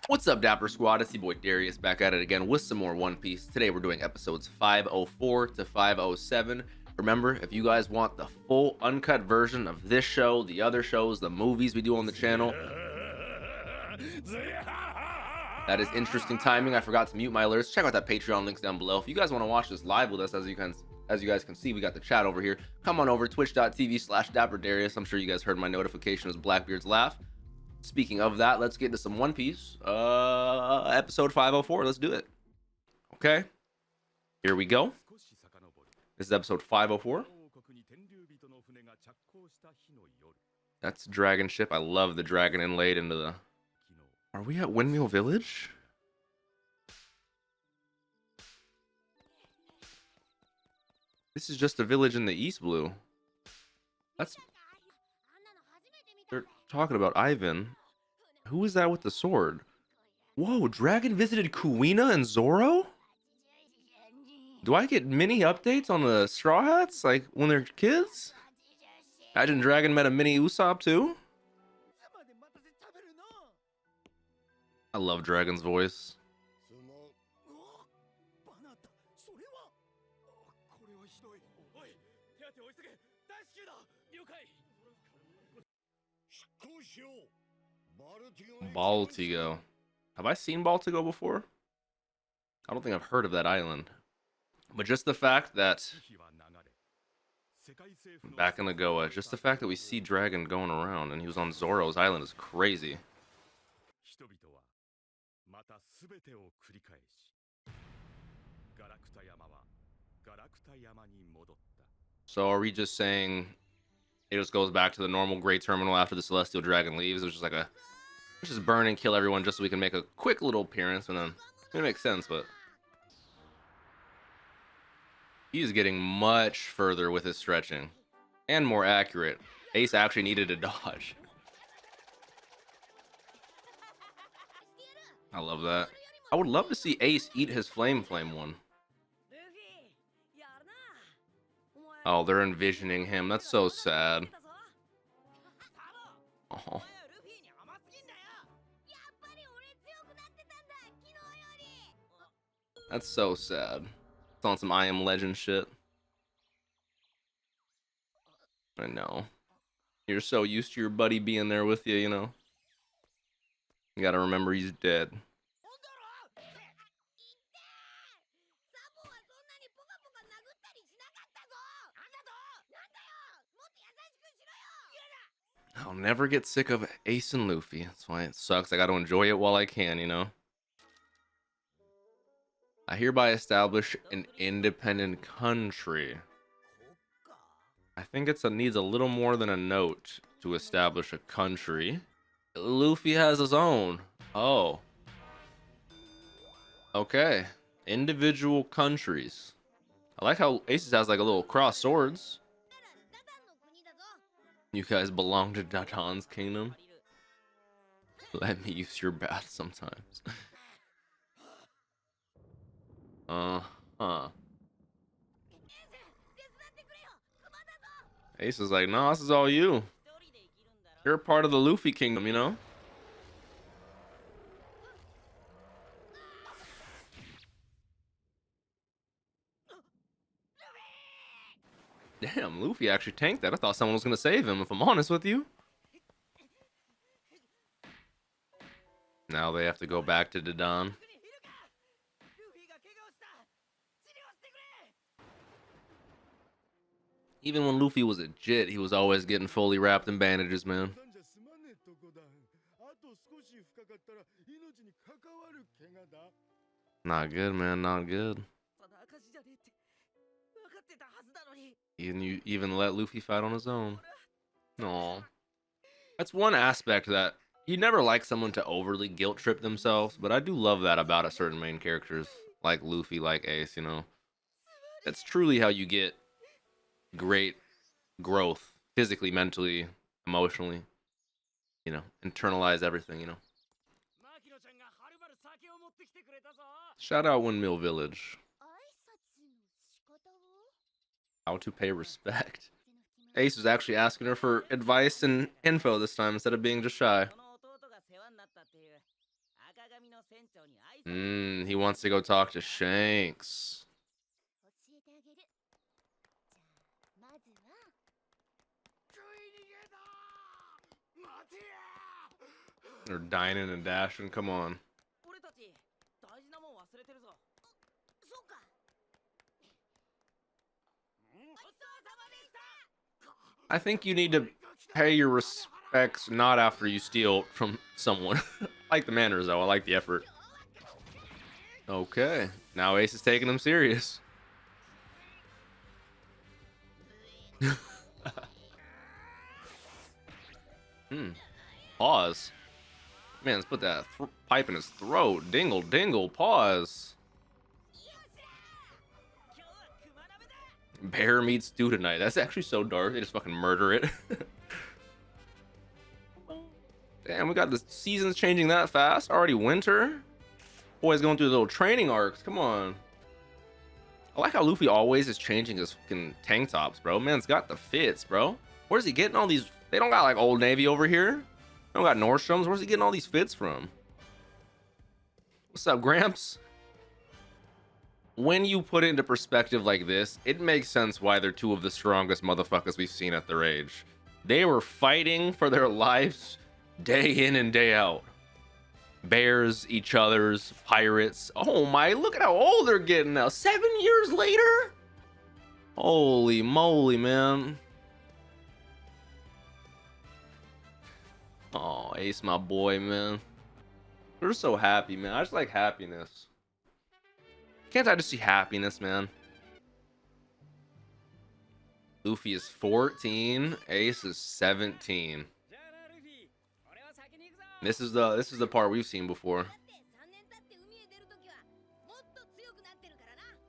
What's up, Dapper Squad? It's your boy Darius back at it again with some more One Piece. Today we're doing episodes 504 to 507. Remember, if you guys want the full uncut version of this show, the other shows, the movies we do on the channel, that is interesting timing. I forgot to mute my alerts. Check out that Patreon links down below. If you guys want to watch this live with us, as you guys can see, we got the chat over here. Come on over, twitch.tv/DapperDarius. I'm sure you guys heard my notification as Blackbeard's laugh. Speaking of that, let's get into some One Piece. Episode 504. Let's do it. Okay. Here we go. This is episode 504. That's Dragon Ship. I love the dragon inlaid into the... Are we at Windmill Village? This is just a village in the East Blue. That's... They're talking about Ivan. Who is that with the sword? Whoa, Dragon visited Kuina and Zoro? Do I get mini updates on the Straw Hats, like when they're kids? Imagine Dragon met a mini Usopp too. I love Dragon's voice. Baltigo. Have I seen Baltigo before? I don't think I've heard of that island. But just the fact that back in the Goa, just the fact that we see Dragon going around and he was on Zoro's island is crazy. So are we just saying it just goes back to the normal Great Terminal after the Celestial Dragon leaves? It was just like a, let's just burn and kill everyone just so we can make a quick little appearance, and then it makes sense. But he's getting much further with his stretching and more accurate. Ace actually needed a dodge. I love that. I would love to see Ace eat his flame one. Oh, they're envisioning him. That's so sad. Oh. That's so sad. It's on some I Am Legend shit. I know. You're so used to your buddy being there with you, you know? You gotta remember he's dead. I'll never get sick of Ace and Luffy. That's why it sucks. I gotta enjoy it while I can, you know? I hereby establish an independent country. I think needs a little more than a note to establish a country. Luffy has his own. Oh. Okay. Individual countries. I like how Ace has like a little cross swords. You guys belong to Dadan's kingdom. Let me use your bath sometimes. Ace is like, no, this is all you. You're a part of the Luffy kingdom, you know? Damn, Luffy actually tanked that. I thought someone was gonna save him, if I'm honest with you. Now they have to go back to Dadan. Even when Luffy was a jit, he was always getting fully wrapped in bandages, man. Not good, man, not good. You even let Luffy fight on his own. No. That's one aspect that you never like someone to overly guilt trip themselves, but I do love that about a certain main characters like Luffy, like Ace, you know. That's truly how you get great growth physically, mentally, emotionally, you know, internalize everything, you know. Shout out Windmill Village. How to pay respect. Ace was actually asking her for advice and info this time instead of being just shy. He wants to go talk to Shanks. They're dining and dashing. Come on. I think you need to pay your respects not after you steal from someone. I like the manners though. I like the effort. Okay. Now Ace is taking him serious. Pause. Man, let's put that pipe in his throat. Dingle, dingle, pause. Bear meets stew tonight. That's actually so dark. They just fucking murder it. Damn, we got the seasons changing that fast. Already winter. Boy's going through the little training arcs. Come on. I like how Luffy always is changing his fucking tank tops, bro. Man's got the fits, bro. Where's he getting all these? They don't got like Old Navy over here. They don't got Nordstrom's. Where's he getting all these fits from? What's up, Gramps? When you put it into perspective like this, it makes sense why they're two of the strongest motherfuckers we've seen at their age. They were fighting for their lives day in and day out. Bears, each other's, pirates. Oh my, look at how old they're getting now. 7 years later? Holy moly, man. Oh, Ace, my boy, man. We're so happy, man. I just like happiness. Can't I just see happiness, man? Luffy is 14, Ace is 17. This is the part we've seen before.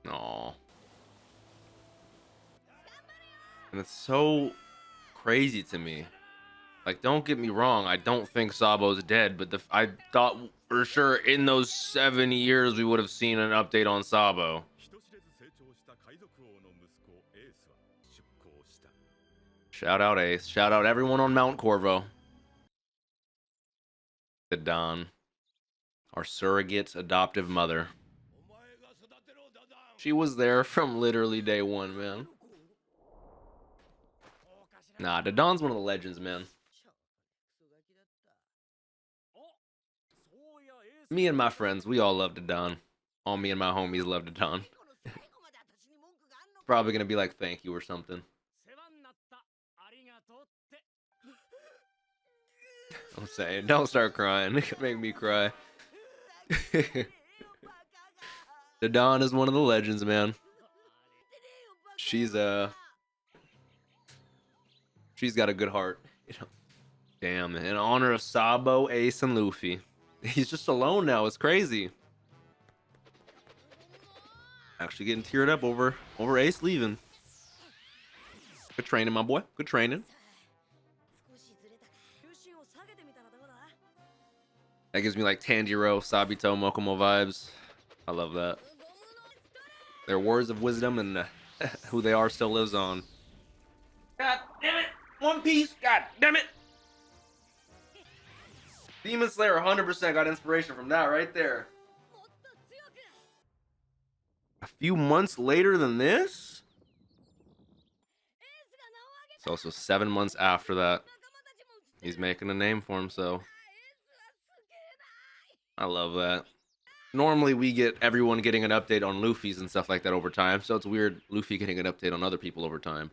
Aww. And it's so crazy to me. Like, don't get me wrong, I don't think Sabo's dead, but I thought for sure in those 7 years we would have seen an update on Sabo. Shout out Ace. Shout out everyone on Mount Corvo. The Don. Our surrogate adoptive mother. She was there from literally day one, man. Nah, the Don's one of the legends, man. Me and my friends, we all love the Don. All me and my homies love the Don. Probably gonna be like thank you or something. I'm saying, don't start crying. Make me cry. The Don is one of the legends, man. She's got a good heart. You know. Damn, in honor of Sabo, Ace, and Luffy. He's just alone now. It's crazy. Actually getting teared up over Ace leaving. Good training, my boy. Good training. That gives me like Tanjiro, Sabito, Mokomo vibes. I love that. Their words of wisdom and who they are still lives on. God damn it! One Piece! God damn it! Demon Slayer 100% got inspiration from that right there. A few months later than this? It's also 7 months after that. He's making a name for himself. I love that. Normally we get everyone getting an update on Luffy's and stuff like that over time, so it's weird Luffy getting an update on other people over time.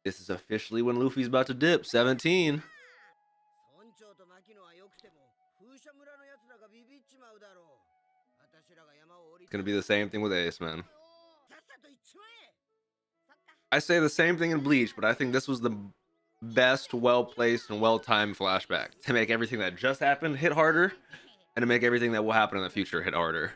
This is officially when Luffy's about to dip, 17. It's gonna be the same thing with Ace, man. I say the same thing in Bleach, but I think this was the best, well-placed, and well-timed flashback to make everything that just happened hit harder, and to make everything that will happen in the future hit harder.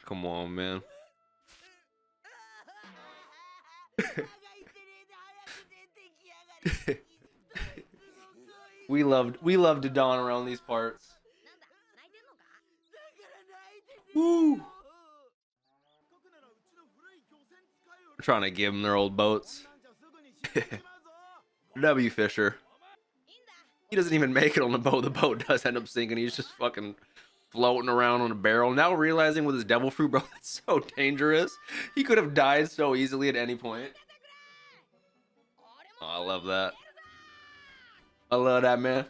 Come on, man. we loved Dawn around these parts. Woo! trying to give them their old boats. W Fisher. He doesn't even make it on the boat. The boat does end up sinking. He's just fucking floating around on a barrel. Now realizing with his devil fruit, bro, that's so dangerous. He could have died so easily at any point. Oh, I love that. I love that, man.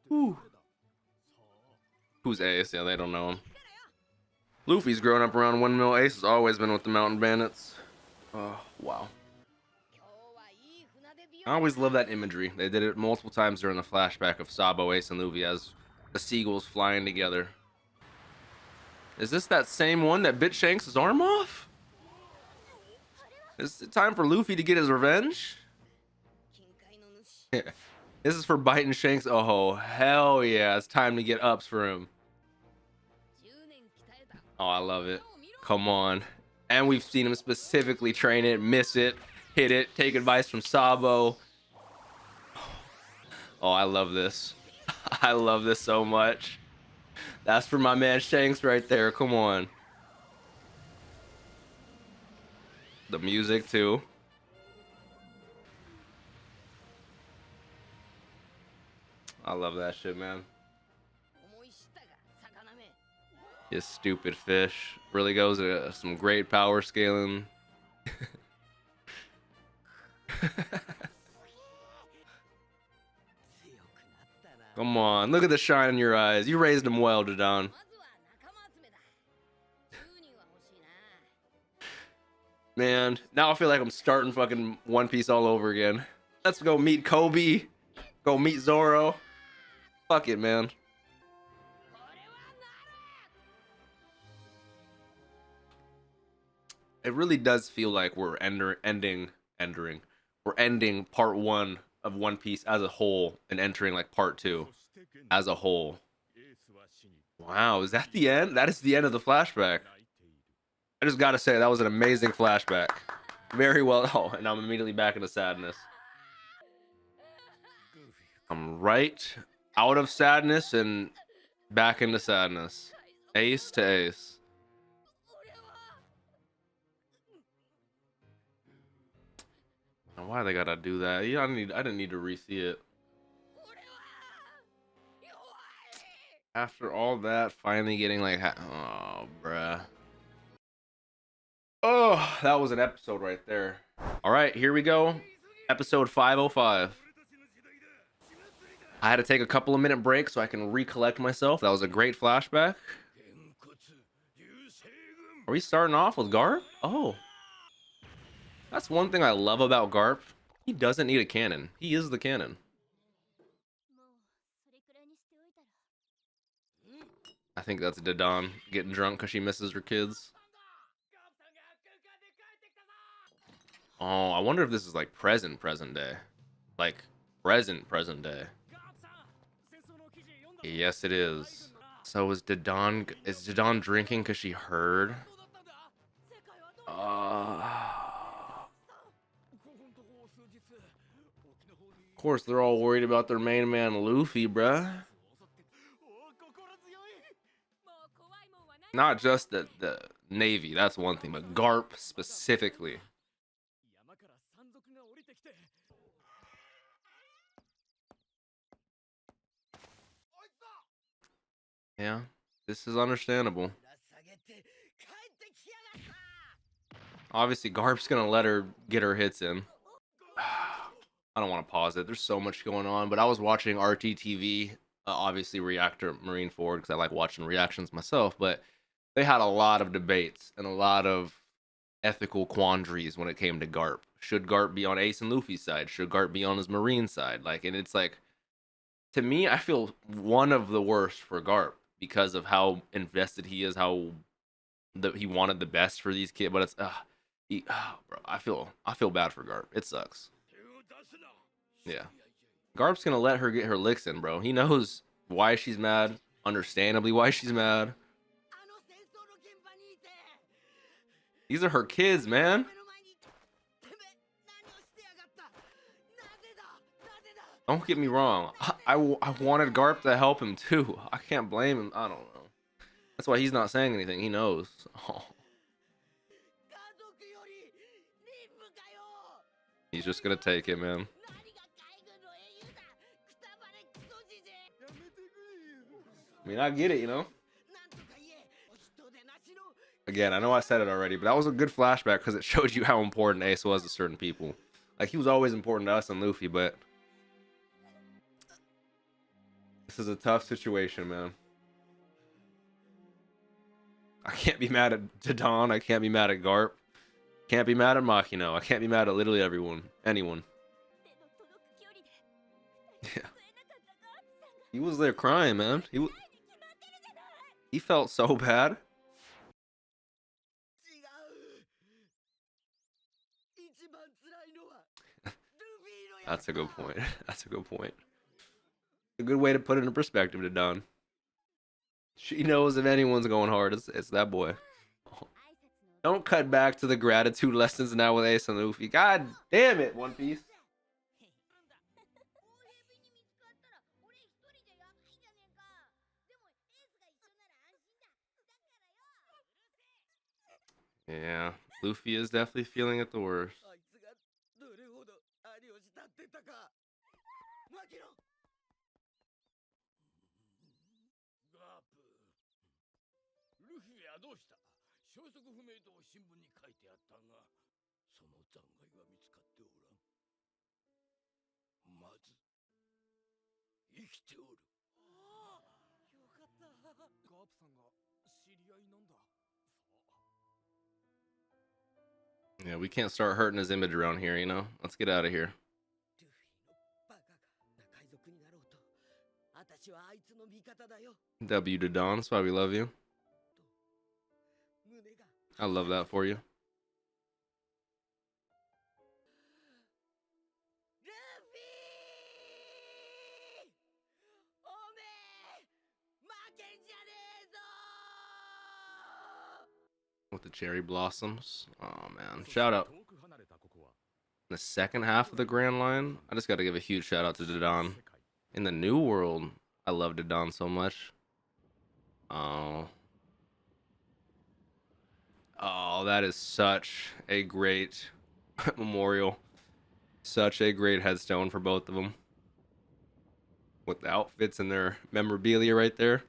Whew. Who's Ace? Yeah, they don't know him. Luffy's grown up around Windmill. Ace has always been with the Mountain Bandits. Oh, wow. I always love that imagery. They did it multiple times during the flashback of Sabo, Ace, and Luffy as the seagulls flying together. Is this that same one that bit Shanks' arm off? Is it time for Luffy to get his revenge? This is for biting Shanks. Oh, hell yeah. It's time to get ups for him. Oh, I love it. Come on. And we've seen him specifically train it, miss it, hit it, take advice from Sabo. Oh, I love this. I love this so much. That's for my man Shanks right there. Come on. The music too. I love that shit, man. You stupid fish. Really goes to some great power scaling. Come on, look at the shine in your eyes. You raised him well, Dodon. Man, now I feel like I'm starting fucking One Piece all over again. Let's go meet Kobe. Go meet Zoro. Fuck it, man. It really does feel like we're ending part 1 of One Piece as a whole and entering like part 2 as a whole. Wow, is that the end? That is the end of the flashback. I just gotta say that was an amazing flashback. Very well. Oh, and I'm immediately back into sadness. I'm right out of sadness and back into sadness. Ace to ace. Why they gotta do that? Yeah, I didn't need to re-see it. After all that, finally getting like, oh, bruh. Oh, that was an episode right there. All right, here we go. Episode 505. I had to take a couple of minute break so I can recollect myself. That was a great flashback. Are we starting off with Garp? Oh. That's one thing I love about Garp. He doesn't need a cannon. He is the cannon. I think that's Dodon getting drunk because she misses her kids. Oh, I wonder if this is like present day. Like present day. Yes, it is. So is Dodon drinking because she heard? Of course, they're all worried about their main man, Luffy, bruh. Not just the Navy, that's one thing, but Garp specifically. Yeah, this is understandable. Obviously, Garp's gonna let her get her hits in. I don't want to pause it. There's so much going on, but I was watching RTTV, obviously Reactor Marine Forward, because I like watching reactions myself, but they had a lot of debates and a lot of ethical quandaries when it came to Garp. Should Garp be on Ace and Luffy's side? Should Garp be on his Marine side? Like, and it's like, to me, I feel one of the worst for Garp because of how invested he is, how he wanted the best for these kids, but it's, bro, I feel bad for Garp. It sucks. Yeah. Garp's gonna let her get her licks in, bro. He knows why she's mad, understandably why she's mad. These are her kids, man. Don't get me wrong. I wanted Garp to help him too. I can't blame him. I don't know. That's why he's not saying anything. He knows. Oh. He's just gonna take it, man. I mean, I get it, you know? Again, I know I said it already, but that was a good flashback because it showed you how important Ace was to certain people. Like, he was always important to us and Luffy, but this is a tough situation, man. I can't be mad at Dodon. I can't be mad at Garp. Can't be mad at Makino. I can't be mad at literally everyone. Anyone. Yeah. He was there crying, man. He felt so bad. That's a good point. That's a good point. A good way to put it in perspective to Don. She knows if anyone's going hard, it's that boy. Don't cut back to the gratitude lessons now with Ace and Luffy. God damn it, One Piece. Yeah, Luffy is definitely feeling it the worst. Yeah, we can't start hurting his image around here, you know? Let's get out of here. W to Don, that's why we love you. I love that for you. With the cherry blossoms. Oh man, shout out. In the second half of the Grand Line, I just got to give a huge shout out to Dodon. In the New World, I love Dodon so much. Oh, that is such a great memorial. Such a great headstone for both of them. With the outfits and their memorabilia right there.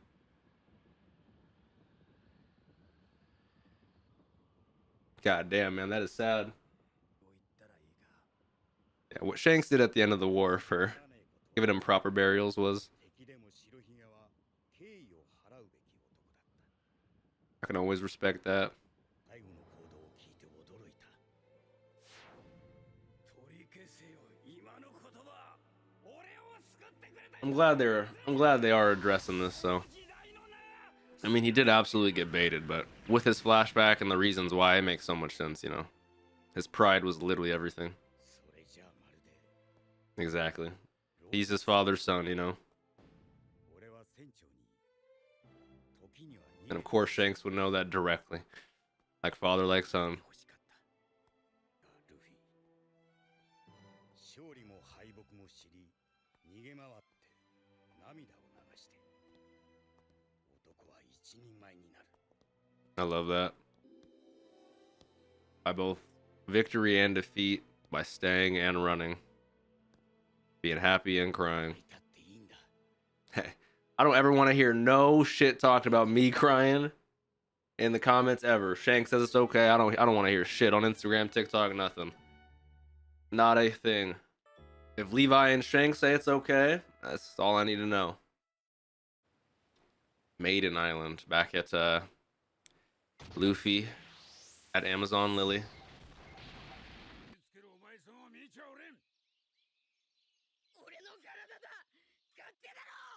God damn, man, that is sad. Yeah, what Shanks did at the end of the war for giving him proper burials was... I can always respect that. I'm glad they are addressing this, so. I mean, he did absolutely get baited, but with his flashback and the reasons why, it makes so much sense, you know. His pride was literally everything. Exactly. He's his father's son, you know. And of course, Shanks would know that directly. Like father, like son. I love that. By both victory and defeat, by staying and running. Being happy and crying. Hey, I don't ever want to hear no shit talked about me crying in the comments ever. Shank says it's okay. I don't want to hear shit on Instagram, TikTok, nothing. Not a thing. If Levi and Shank say it's okay, that's all I need to know. Maiden Island, back at Luffy at Amazon Lily.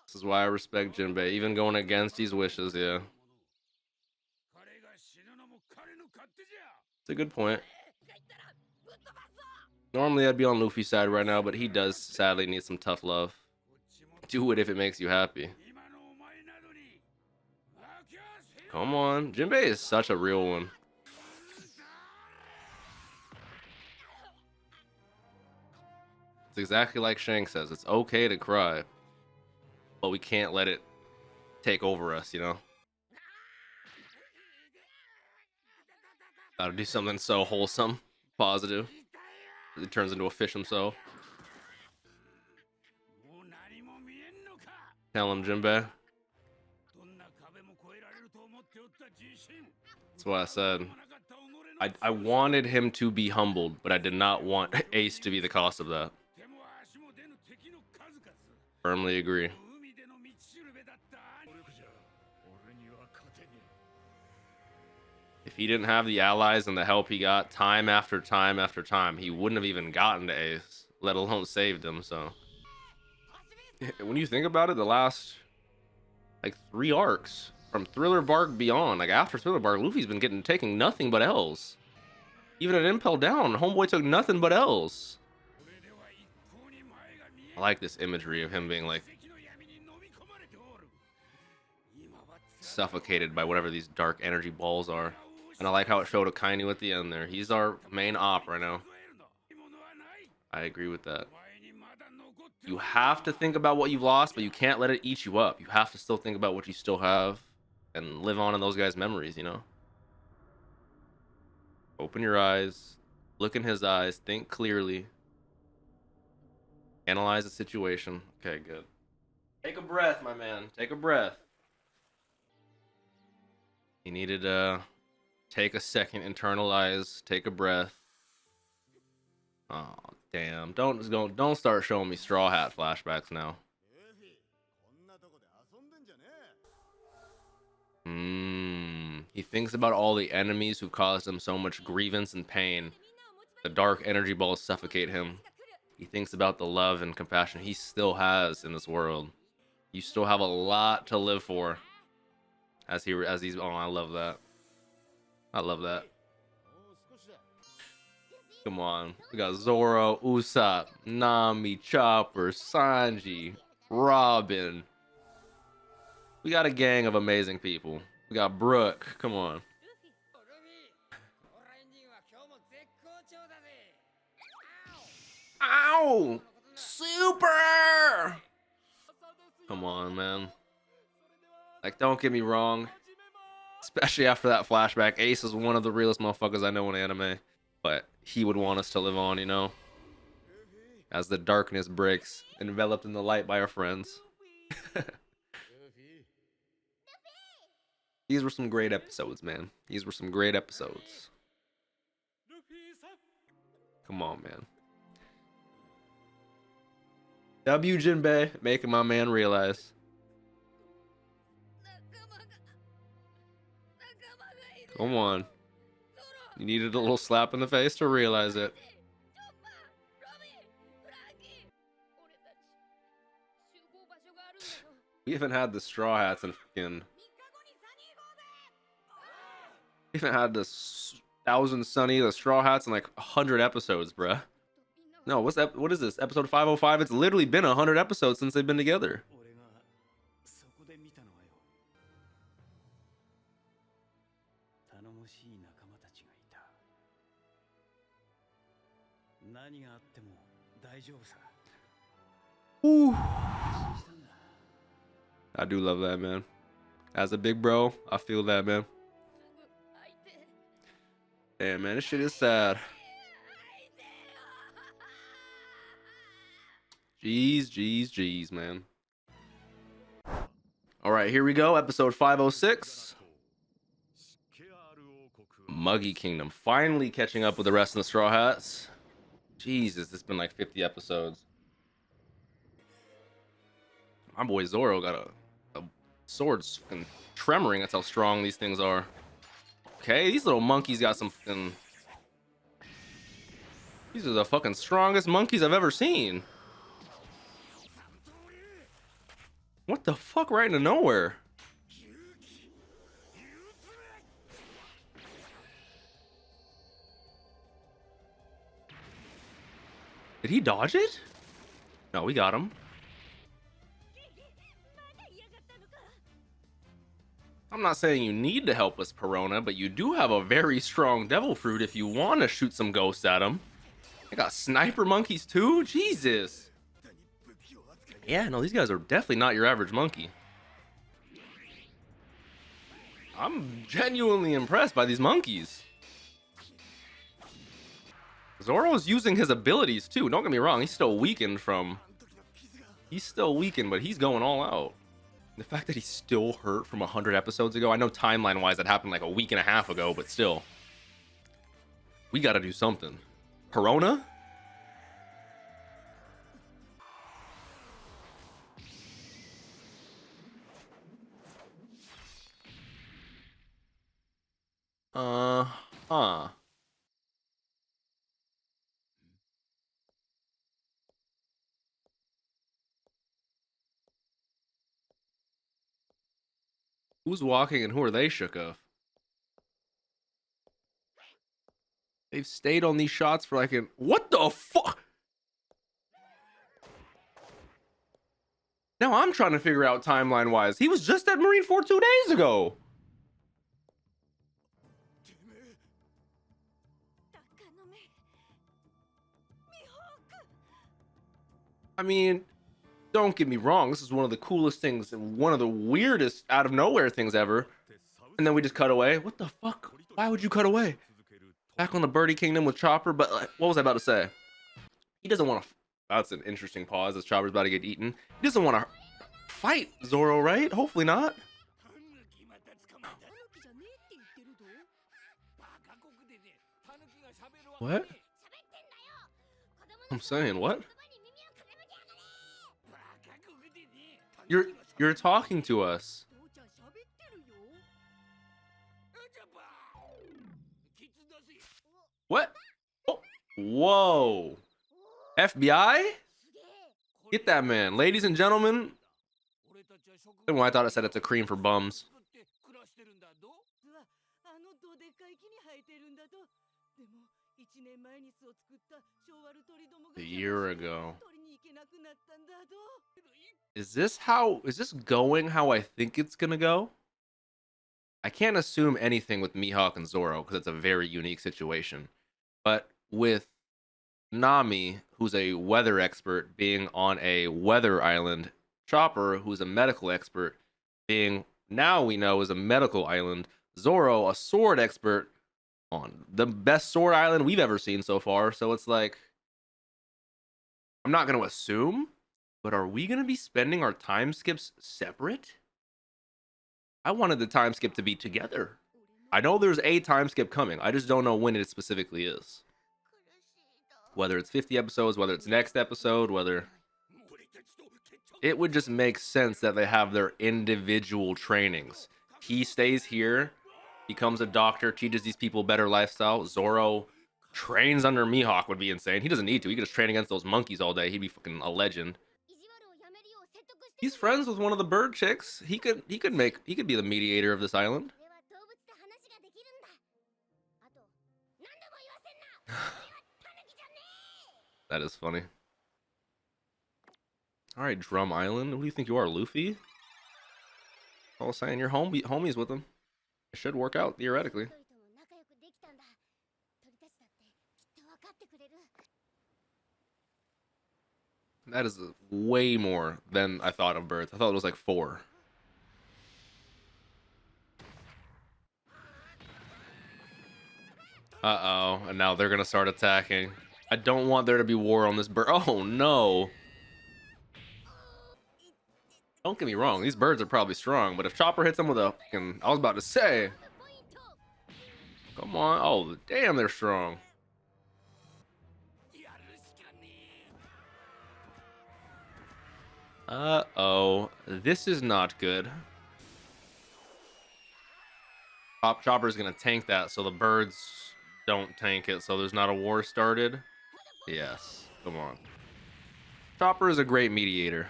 This is why I respect Jinbei, even going against his wishes, yeah. It's a good point. Normally I'd be on Luffy's side right now, but he does sadly need some tough love. Do it if it makes you happy. Come on. Jinbei is such a real one. It's exactly like Shank says. It's okay to cry, but we can't let it take over us, you know? Gotta do something so wholesome, positive. He turns into a fish himself. Tell him, Jinbei. That's what I said. I wanted him to be humbled, but I did not want Ace to be the cost of that. Firmly agree. If he didn't have the allies and the help he got time after time after time, he wouldn't have even gotten to Ace, let alone saved him. So when you think about it, the last like 3 arcs from Thriller Bark beyond, like after Thriller Bark, Luffy's been taking nothing but L's. Even at Impel Down, Homeboy took nothing but L's. I like this imagery of him being like suffocated by whatever these dark energy balls are. And I like how it showed Akainu at the end there. He's our main op right now. I agree with that. You have to think about what you've lost, but you can't let it eat you up. You have to still think about what you still have and live on in those guys' memories, you know? Open your eyes, look in his eyes, think clearly, analyze the situation. Okay, good. Take a breath, my man. Take a breath. He needed to take a second, internalize, take a breath. Oh, damn. Don't start showing me Straw Hat flashbacks now. He thinks about all the enemies who caused him so much grievance and pain. The dark energy balls suffocate him. He thinks about the love and compassion he still has in this world. You still have a lot to live for. As he's oh, I love that. I love that. Come on. We got Zoro, Usopp, Nami, Chopper, Sanji, Robin. We got a gang of amazing people. We got Brooke. Come on. Ow! Super! Come on, man. Like, don't get me wrong. Especially after that flashback, Ace is one of the realest motherfuckers I know in anime. But he would want us to live on, you know? As the darkness breaks, enveloped in the light by our friends. These were some great episodes, man. These were some great episodes. Come on, man. W Jinbei, making my man realize. Come on. You needed a little slap in the face to realize it. We haven't had the Straw Hats in fucking... We haven't had the Thousand Sunny, the Straw Hats in like 100 episodes, bruh. No, what is this? Episode 505? It's literally been 100 episodes since they've been together. Ooh. I do love that, man. As a big bro, I feel that, man. Damn, man, this shit is sad. Jeez, man. All right, here we go. Episode 506. Muggy Kingdom. Finally catching up with the rest of the Straw Hats. Jesus, it's been like 50 episodes. My boy Zoro got a sword fucking tremoring. That's how strong these things are. Okay, these little monkeys got some fucking... These are the fucking strongest monkeys I've ever seen. What the fuck, right into nowhere? Did he dodge it? No, we got him. I'm not saying you need to help us, Perona, but you do have a very strong devil fruit if you want to shoot some ghosts at him. I got sniper monkeys too? Jesus. Yeah, no, these guys are definitely not your average monkey. I'm genuinely impressed by these monkeys. Zoro's using his abilities too. Don't get me wrong. He's still weakened, but he's going all out. The fact that he's still hurt from 100 episodes ago. I know timeline-wise that happened like a week and a half ago, but still. We got to do something. Corona? Huh. Who's walking and who are they shook of? They've stayed on these shots for like what the fuck? Now I'm trying to figure out timeline wise. He was just at Marine Fort 2 days ago. I mean, don't get me wrong. This is one of the coolest things and one of the weirdest out of nowhere things ever. And then we just cut away. What the fuck? Why would you cut away? Back on the Birdie Kingdom with Chopper. But what was I about to say? He doesn't want to. That's an interesting pause as Chopper's about to get eaten. He doesn't want to fight Zoro, right? Hopefully not. What? I'm saying what? You're talking to us. What? Oh, whoa. FBI? Get that man. Ladies and gentlemen. Well, I thought it said it's a cream for bums. A year ago. Is this going how I think it's gonna go? I can't assume anything with Mihawk and Zoro because it's a very unique situation. But with Nami, who's a weather expert, being on a weather island, Chopper, who's a medical expert, being now we know is a medical island, Zoro, a sword expert on the best sword island we've ever seen so far. So it's like, I'm not going to assume, but are we going to be spending our time skips separate? I wanted the time skip to be together. I know there's a time skip coming. I just don't know when it specifically is. Whether it's 50 episodes, whether it's next episode, whether... It would just make sense that they have their individual trainings. He stays here, becomes a doctor, teaches these people better lifestyle. Zoro trains under Mihawk would be insane. He doesn't need to. He could just train against those monkeys all day. He'd be fucking a legend. He's friends with one of the bird chicks. He could be the mediator of this island. That is funny. All right, Drum Island. Who do you think you are, Luffy? I was saying you're homies with him. It should work out theoretically. That is way more than I thought of birds. I thought it was like 4. Uh-oh, and now they're gonna start attacking. I don't want there to be war on this bird. Oh no. Don't get me wrong, these birds are probably strong, but if Chopper hits them with a fucking... I was about to say. Come on. Oh, damn, they're strong. Uh-oh. This is not good. Chopper's gonna tank that so the birds don't tank it, so there's not a war started. Yes. Come on. Chopper is a great mediator.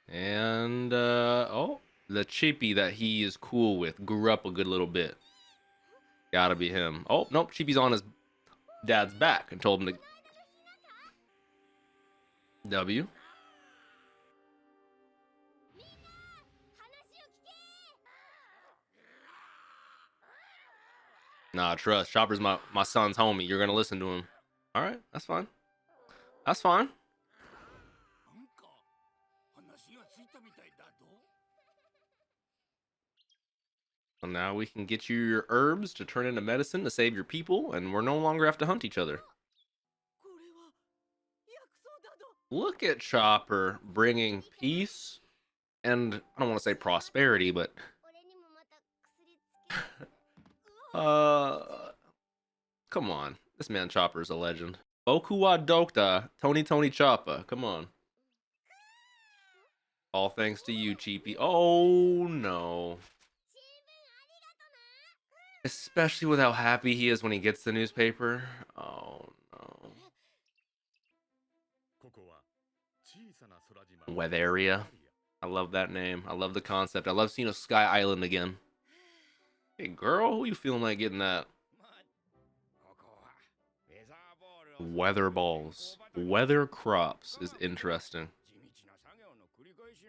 And, oh, the Chippy that he is cool with grew up a good little bit. Gotta be him. Oh, nope, Chippy's on his dad's back and told him to... W. Nah, trust. Chopper's my son's homie. You're gonna listen to him. All right, that's fine. That's fine. So now we can get you your herbs to turn into medicine to save your people, and we're no longer have to hunt each other. Look at Chopper bringing peace and I don't want to say prosperity, but come on. This man Chopper is a legend. Boku wa Dokta, Tony Choppa. Come on. All thanks to you, Cheapy. Oh no. Especially with how happy he is when he gets the newspaper. Oh no. Weather area. I love that name. I love the concept. I love seeing a sky island again. Hey girl, who you feeling like getting that? Weather balls. Weather crops is interesting.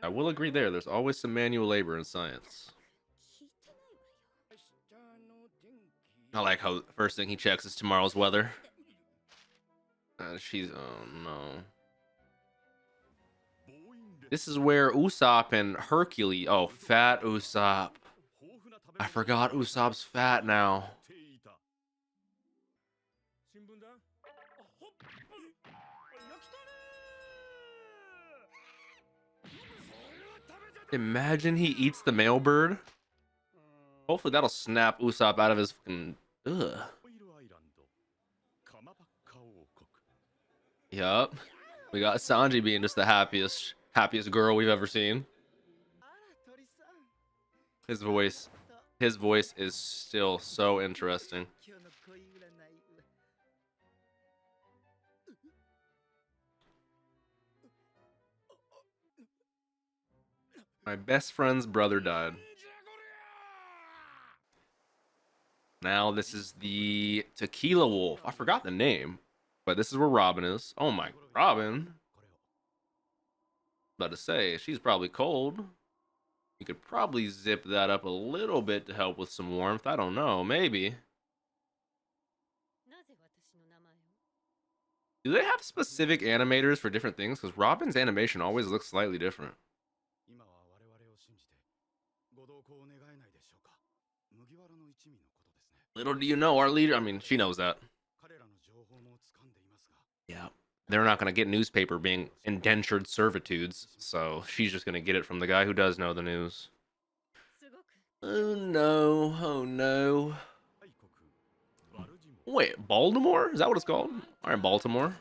I will agree there. There's always some manual labor in science. I like how the first thing he checks is tomorrow's weather. She's... oh no. This is where Usopp and Hercules... oh, fat Usopp. I forgot Usopp's fat now. Imagine he eats the male bird. Hopefully that'll snap Usopp out of his fucking... ugh. Yup. We got Sanji being just the happiest girl we've ever seen. His voice is still so interesting. My best friend's brother died. Now this is the Tequila Wolf. I forgot the name, but this is where Robin is. Oh my, Robin. About to say, she's probably cold. You could probably zip that up a little bit to help with some warmth. I don't know, maybe. Do they have specific animators for different things? Because Robin's animation always looks slightly different. Little do you know, our leader... I mean, she knows that. Yeah. They're not going to get newspaper being indentured servitudes, so she's just going to get it from the guy who does know the news. Oh no, oh no. Wait, Baltimore? Is that what it's called? Alright, Baltimore.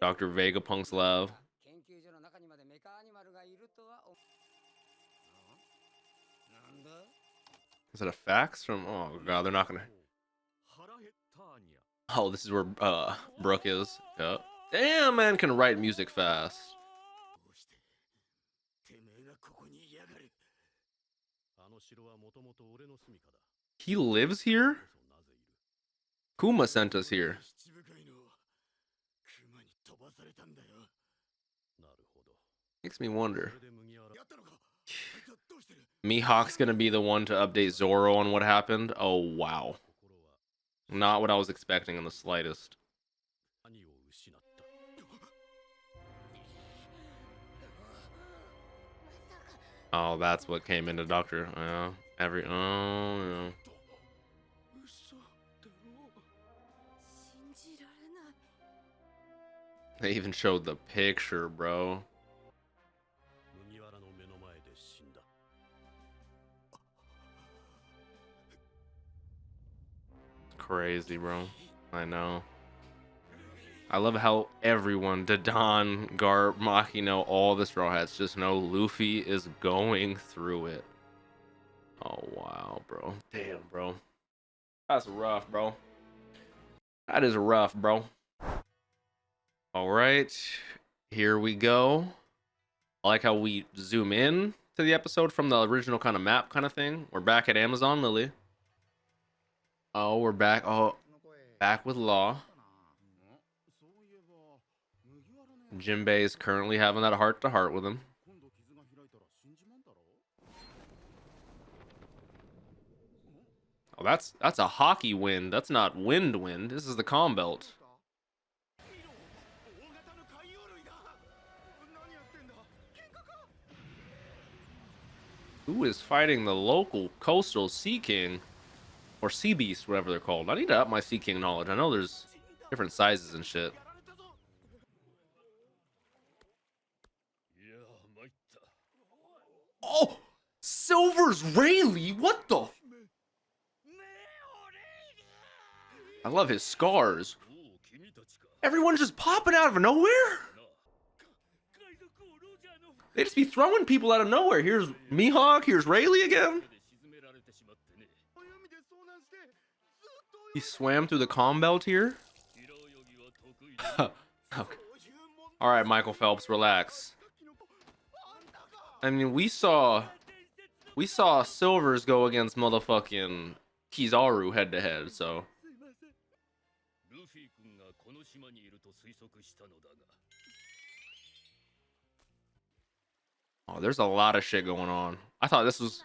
Dr. Vegapunk's love. Is it a fax from... oh god, they're not gonna... oh, this is where Brooke is. Yep. Damn, man can write music fast. He lives here? Kuma sent us here. Makes me wonder. Mihawk's gonna be the one to update Zoro on what happened. Oh wow. Not what I was expecting in the slightest. Oh, that's what came into Doctor. Yeah. They even showed the picture, bro. Crazy, bro. I know. I love how everyone, Dadan, Garp, Makino, all the Straw Hats just know Luffy is going through it. Oh, wow, bro. Damn, bro. That's rough, bro. That is rough, bro. All right. Here we go. I like how we zoom in to the episode from the original kind of map kind of thing. We're back at Amazon Lily. Oh, we're back. Oh, back with Law. Jinbei is currently having that heart-to-heart with him. Oh, that's a hockey wind. That's not wind. This is the calm belt. Who is fighting the local coastal sea king or sea beast, whatever they're called? I need to up my sea king knowledge. I know there's different sizes and shit. Oh, Silver's Rayleigh. What the? I love his scars. Everyone's just popping out of nowhere. They just be throwing people out of nowhere. Here's Mihawk. Here's Rayleigh again. He swam through the calm belt here. Okay. All right, Michael Phelps, relax. I mean, we saw Silvers go against motherfucking Kizaru head to head, so. Oh, there's a lot of shit going on. I thought this was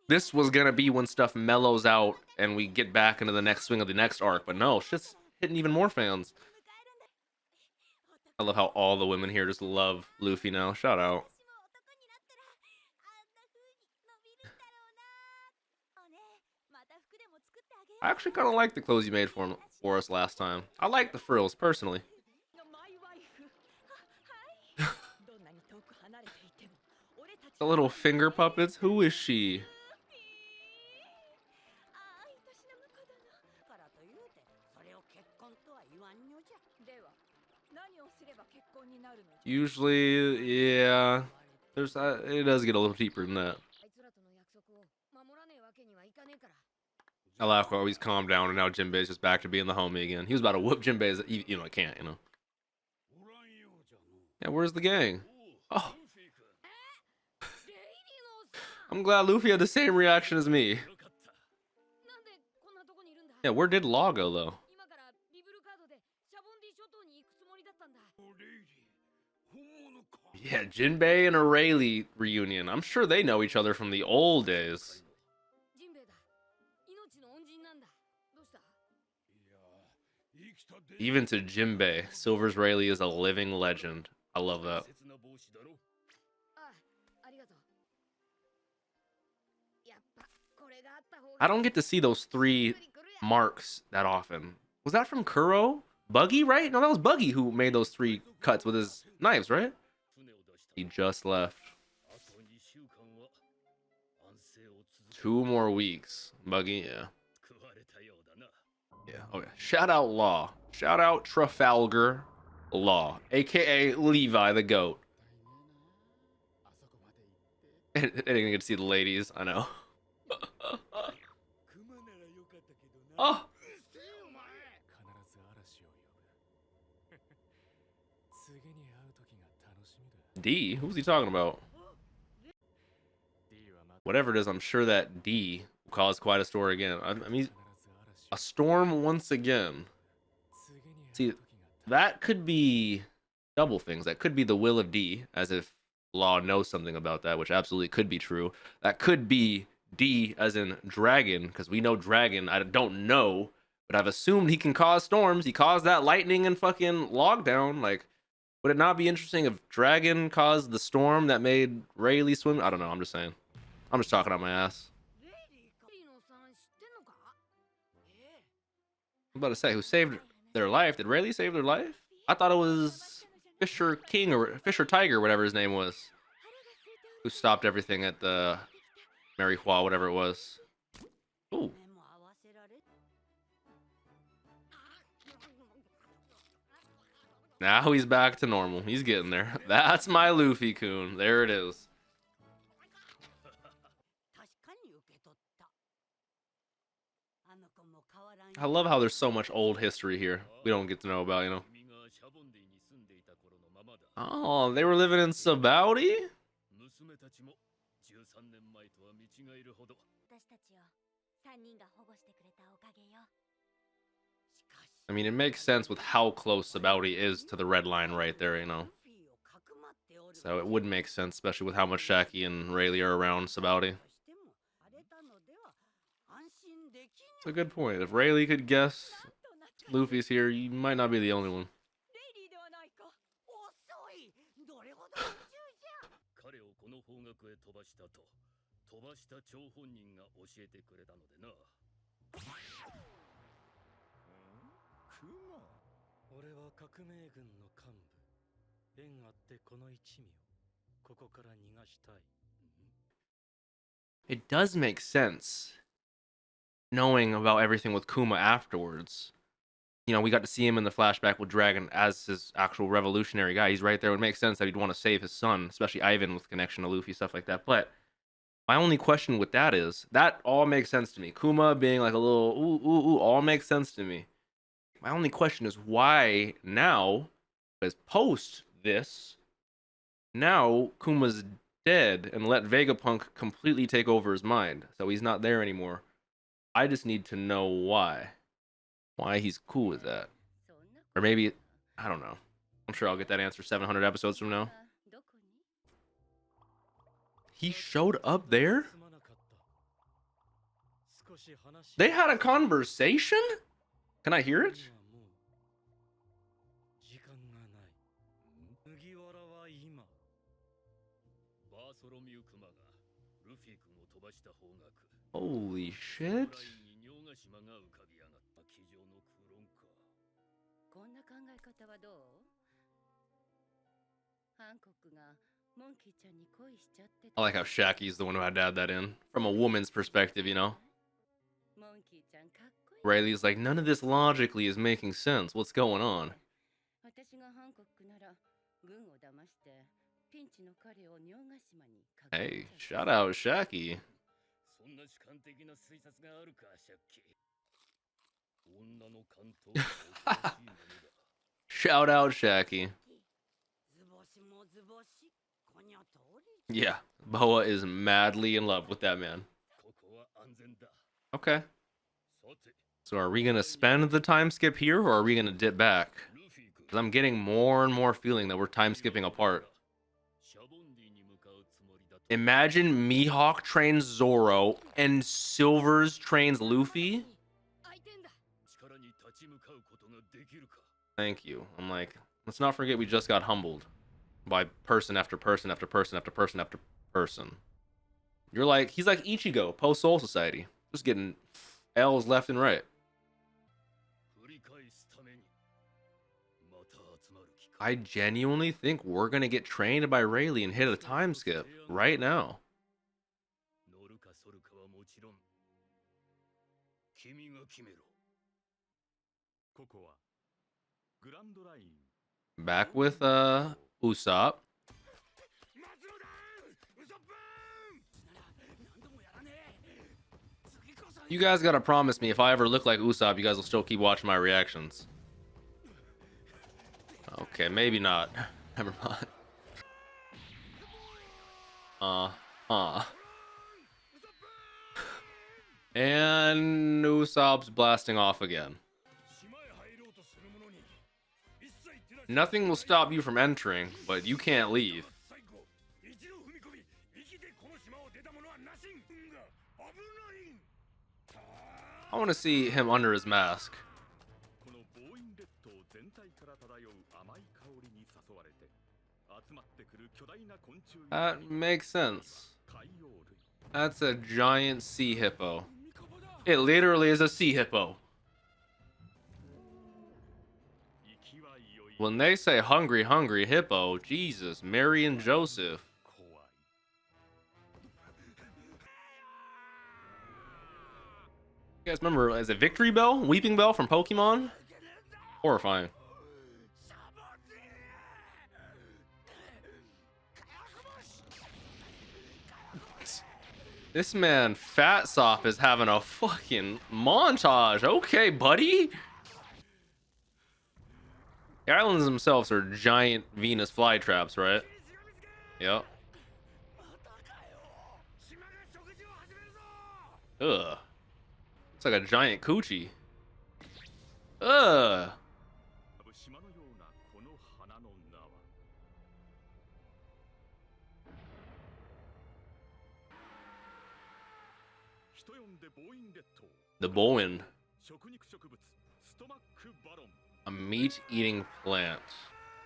this was gonna be when stuff mellows out and we get back into the next swing of the next arc, but no, shit's hitting even more fans. I love how all the women here just love Luffy now. Shout out. I actually kind of like the clothes you made for us last time. I like the frills, personally. The little finger puppets. Who is she? Usually, yeah. There's it does get a little deeper than that. I like how he's calmed down and now Jinbei's just back to being the homie again. He was about to whoop Jinbei's, you know, I can't, you know. Yeah, where's the gang? Oh. I'm glad Luffy had the same reaction as me. Yeah, where did Law go, though? Yeah, Jinbei and a Rayleigh reunion. I'm sure they know each other from the old days. Even to Jinbei, Silver's Rayleigh is a living legend. I love that. I don't get to see those 3 marks that often. Was that from Kuro? Buggy, right? No, that was Buggy who made those 3 cuts with his knives, right? He just left. 2 more weeks. Buggy, yeah. Yeah, okay. Shout out Law. Shout out Trafalgar Law, aka Levi the Goat. I didn't get to see the ladies, I know. Oh! D? Who's he talking about? Whatever it is, I'm sure that D will cause quite a story again. I mean, a storm once again. See, that could be double things. That could be the will of D, as if Law knows something about that, which absolutely could be true. That could be D, as in dragon, because we know dragon. I don't know, but I've assumed he can cause storms. He caused that lightning and fucking lockdown. Like, would it not be interesting if dragon caused the storm that made Rayleigh swim? I don't know. I'm just saying. I'm just talking out my ass. I'm about to say, who saved their life? Did Rayleigh save their life? I thought it was Fisher King or Fisher Tiger, whatever his name was, who stopped everything at the Mary Hua, whatever it was. Ooh. Now he's back to normal. He's getting there. That's my Luffy-kun. There it is. I love how there's so much old history here we don't get to know about, you know. Oh, they were living in Sabaudi? I mean, it makes sense with how close Sabaudi is to the red line right there, you know. So it would make sense, especially with how much Shaki and Rayleigh are around Sabaudi. It's a good point. If Rayleigh could guess Luffy's here, you might not be the only one. It does make sense, knowing about everything with Kuma afterwards. You know, we got to see him in the flashback with Dragon as his actual revolutionary guy. He's right there. It would make sense that he'd want to save his son, especially Ivan with connection to Luffy, stuff like that. But my only question with that is, that all makes sense to me. Kuma being like a little all makes sense to me. My only question is why now, as post this, now Kuma's dead and let Vegapunk completely take over his mind. So he's not there anymore. I just need to know why. Why he's cool with that. Or maybe, I don't know. I'm sure I'll get that answer 700 episodes from now. He showed up there? They had a conversation? Can I hear it? Holy shit. I like how Shaki's the one who had to add that in. From a woman's perspective, you know? Rayleigh's like, none of this logically is making sense. What's going on? Hey, shout out Shaki. Shout out Shaki. Yeah, Boa is madly in love with that man. Okay. So are we gonna spend the time skip here, or are we gonna dip back? Because I'm getting more and more feeling that we're time skipping apart. Imagine Mihawk trains Zoro and Silvers trains Luffy. Thank you. I'm like, let's not forget we just got humbled by person after person after person after person after person. You're like, he's like Ichigo, post Soul Society, just getting L's left and right. I genuinely think we're gonna get trained by Rayleigh and hit a time skip right now. Back with Usopp. You guys gotta promise me if I ever look like Usopp, you guys will still keep watching my reactions. Okay, maybe not. Never mind. And Usopp's blasting off again. Nothing will stop you from entering, but you can't leave. I want to see him under his mask. That makes sense. That's a giant sea hippo. It literally is a sea hippo. When they say hungry, hungry hippo, Jesus, Mary and Joseph. You guys remember, as a Victory Bell? Weeping Bell from Pokemon? Horrifying. This man, Fat Sop, is having a fucking montage. Okay, buddy. The islands themselves are giant Venus flytraps, right? Yep. Ugh. It's like a giant coochie. Ugh. The Bowen. A meat-eating plant.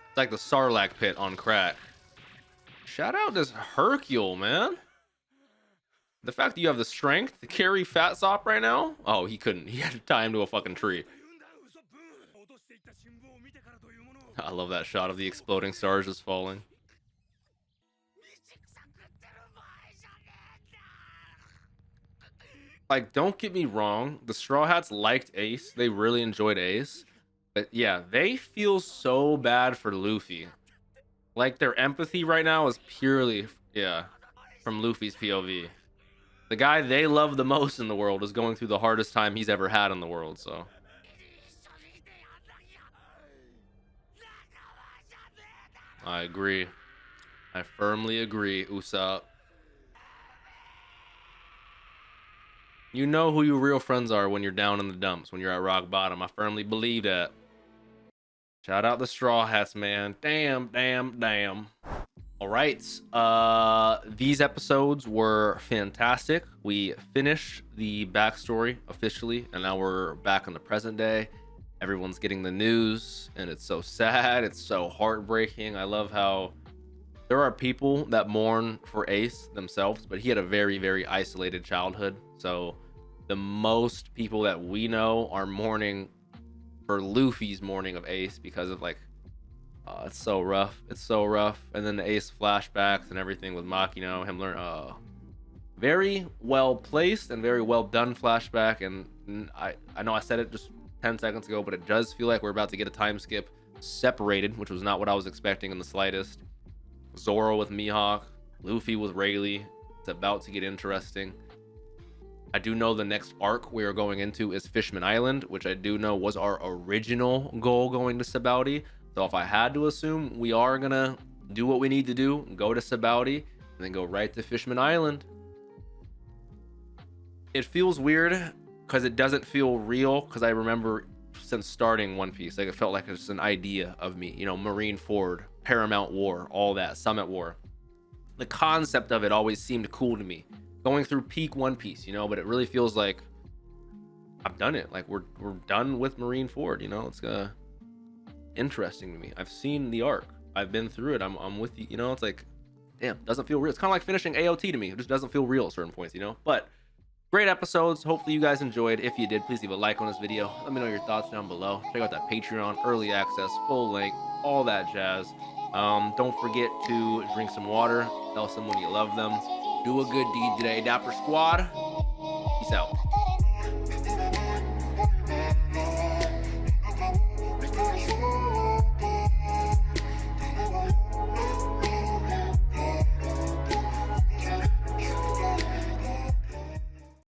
It's like the Sarlacc pit on crack. Shout out this Hercule, man. The fact that you have the strength to carry Fat Sop right now. Oh, he couldn't. He had to tie him to a fucking tree. I love that shot of the exploding stars just falling. Like, don't get me wrong, the Straw Hats liked Ace. They really enjoyed Ace. But yeah, they feel so bad for Luffy. Like, their empathy right now is purely, yeah, from Luffy's POV. The guy they love the most in the world is going through the hardest time he's ever had in the world, so. I agree. I firmly agree, Usopp. You know who your real friends are when you're down in the dumps, when you're at rock bottom. I firmly believe that. Shout out the Straw Hats, man. Damn, damn, damn. All right. These episodes were fantastic. We finished the backstory officially, and now we're back in the present day. Everyone's getting the news, and it's so sad. It's so heartbreaking. I love how there are people that mourn for Ace themselves, but he had a very, very isolated childhood. So the most people that we know are mourning for Luffy's mourning of Ace because of like, it's so rough. It's so rough. And then the Ace flashbacks and everything with Makino, him learn, very well placed and very well done flashback. And I know I said it just 10 seconds ago, but it does feel like we're about to get a time skip separated, which was not what I was expecting in the slightest. Zoro with Mihawk, Luffy with Rayleigh. It's about to get interesting. I do know the next arc we are going into is Fishman Island, which I do know was our original goal going to Sabaody. So if I had to assume, we are gonna do what we need to do, go to Sabaody, and then go right to Fishman Island. It feels weird because it doesn't feel real, because I remember since starting One Piece, like it felt like it's an idea of me, you know, Marineford, Paramount War, all that, Summit War. The concept of it always seemed cool to me, going through peak One Piece, you know, but it really feels like I've done it. Like we're done with Marineford, you know. It's interesting to me. I've seen the arc, I've been through it, I'm with you, you know. It's like, damn, doesn't feel real. It's kind of like finishing AOT to me. It just doesn't feel real at certain points, you know. But great episodes. Hopefully you guys enjoyed. If you did, please leave a like on this video. Let me know your thoughts down below. Check out that Patreon, early access, full length, all that jazz. Don't forget to drink some water. Tell someone you love them. Do a good deed today, Dapper Squad. Peace out.